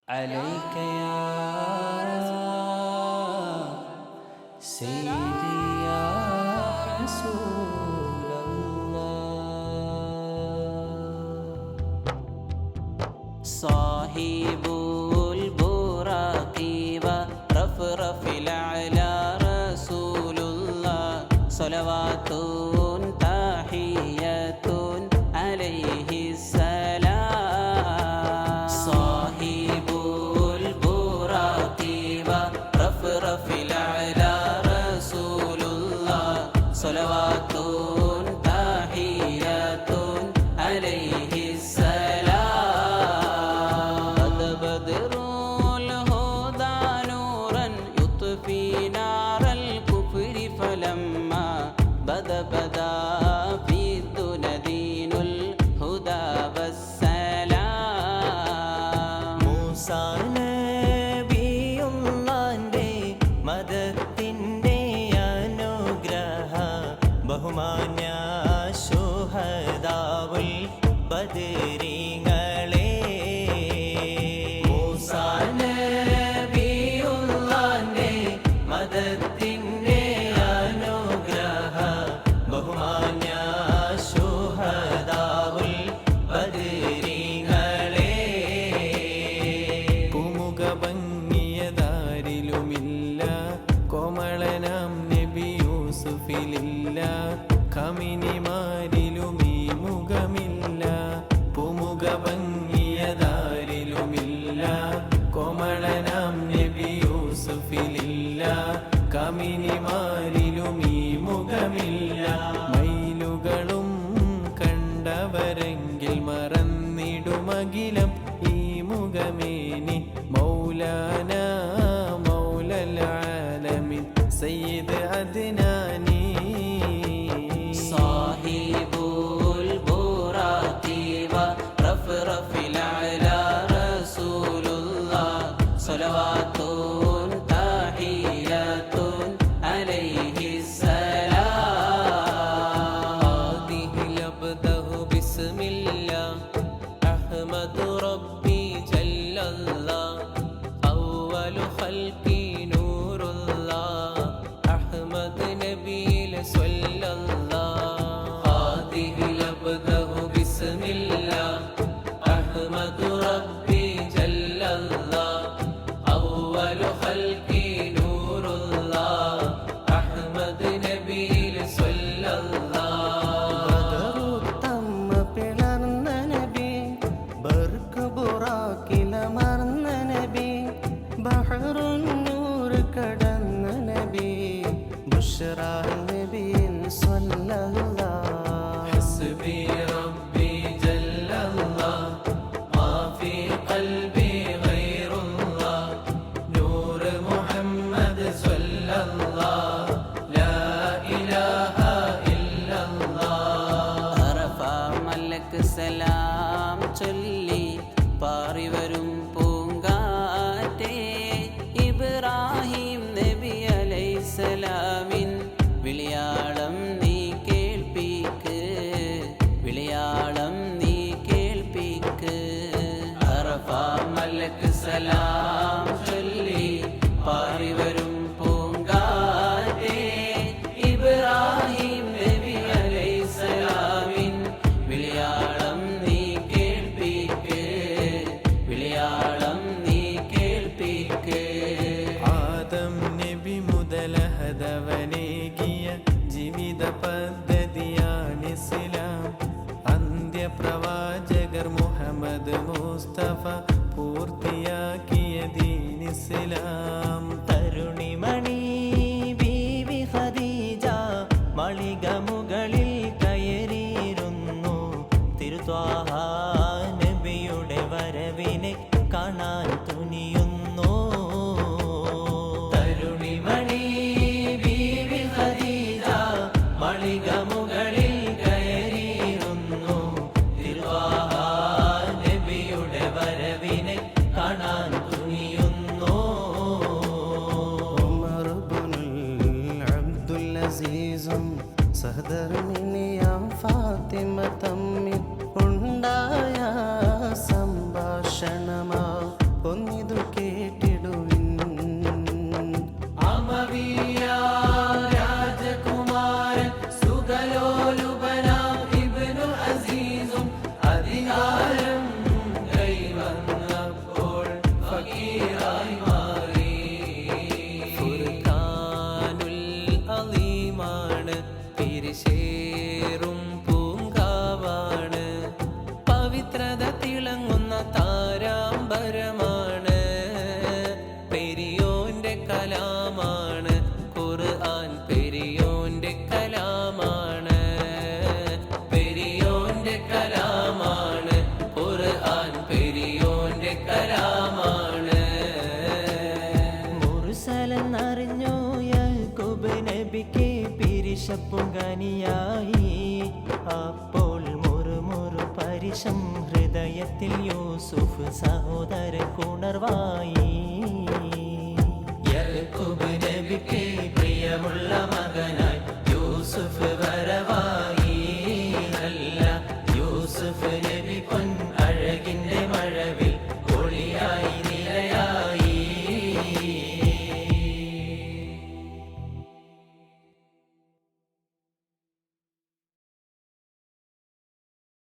عليك يا سيدي يا رسول الله صاحب البراق ورفرف الأعلى رسول الله صلوات تحية عليه السلام صاحب البراق ورفرف الأعلى رسول الله صلوات تحية عليه السلام بدر الهدى نورا يطفي نار الكفر فلما بدا في الدنيا دين الهدى والسلام മൂസാ നബിയുള്ളാന്റെ മദത്തിന്റെ അനുഗ്രഹ ബഹുമാന്യ ശുഹദാവുൽ ബദരീങ്ങളെ മൂസാ നബിയുള്ളാന്റെ മദത്തിന്റെ അനുഗ്രഹ ബഹുമാന്യ ശുഹദാവുൽ ബദരീങ്ങളെ പൂമുഖ ഭംഗിയതാരിലുമില്ല കോമളനാം നബി യൂസുഫിലില്ല കമിനിമാരിലുമീ മുഖമില്ല പൂമുഖ ഭംഗിയതാരിലുമില്ല കോമളനാം നബി യൂസുഫിലില്ല കമിനിമാരിലുമീ മുഖമില്ല മയിലുകളും കണ്ടവരെങ്കിൽ മറന്നിടുമകിലം ഈ മുഖമേനി മൗലാന മൗലൽ ആലമീൻ സയ്യിദ് അദ്നാനി صاحب البراق ورفرف الأعلى رسول الله صلوات تحية عليه السلام هذه لبده بسم الله أحمد ربي جل الله أول خلقي نور الله أحمد نبي صلى الله هذه لبده بسم الله أحمد ربي جل الله أول خلقي نور الله أحمد نبي صلى الله ബദറുത്തമ്മ പിളർന്ന നബി ബർക്ക് ബുറാക്കിലമർന്ന നബി ബഹറുൻ നൂർ കടന്ന നബി ബുശ്റാ നബിയിൻ സ്വല്ലല്ലാഹ് ഹസ്ബി റബ്ബി ജല്ലല്ലാഹ് മാ ഫീ ഖൽബി ഗൈറുല്ലാഹ് നൂർ മുഹമ്മദ് സ്വല്ലല്ലാഹ് ലാ ഇലാഹ ഇല്ലല്ലാഹ് അറഫ മലക്ക് സലാം ചൊല്ലി പാറി വരും പൂങ്കാറ്റേ ഇബ്രാഹിം നബി അലൈഹിസ്സലാമിൻ വിളിയാളം നീ കേൾപ്പിക്ക് വിളിയാളം നീ കേൾപ്പിക്ക് അറഫ മലക്ക് സലാം ചൊല്ലി പാറി വരും പൂങ്കാറ്റേ ഇബ്രാഹിം നബി അലൈഹിസ്സലാമിൻ വിളിയാളം നീ കേൾപ്പിക്ക് വിളിയാളം നീ കേൾപ്പിക്ക് ആദം നബി മുതലഹദവനേകിയ ജീവിത പദ്ധതിയാണ് ഇസ്ലാം അന്ത്യപ്രവാചകർ മുഹമ്മദ് മുസ്തഫ പൂർത്തിയാക്കിയ ദീൻ ഇസ്ലാം തരുണിമണി ബീവി ഖദീജ മളിക മുകളിൽ കയറിയിരുന്നു തിരുത്വാഹ നബിയുടെ വരവിനെ കാണാൻ തുനിയുന്നു തരുണിമണി ബീവി ഖദീജ മളിക മുകളിൽ കയറിയിരുന്നു തിരുത്വാഹ നബിയുടെ വരവിനെ കാണാൻ തുനിയുന്നു ആരെന്നറിഞ്ഞു യാക്കൂബ് നബിക്ക് പിരിശപ്പുങ്കനിയായി. അപ്പോൾ മുറുമുറു പരിശം ഹൃദയത്തിൽ യൂസുഫ് സഹോദരൻ ഉണർവായി. യാക്കൂബ് നബിക്ക് പ്രിയമുള്ള മകനായി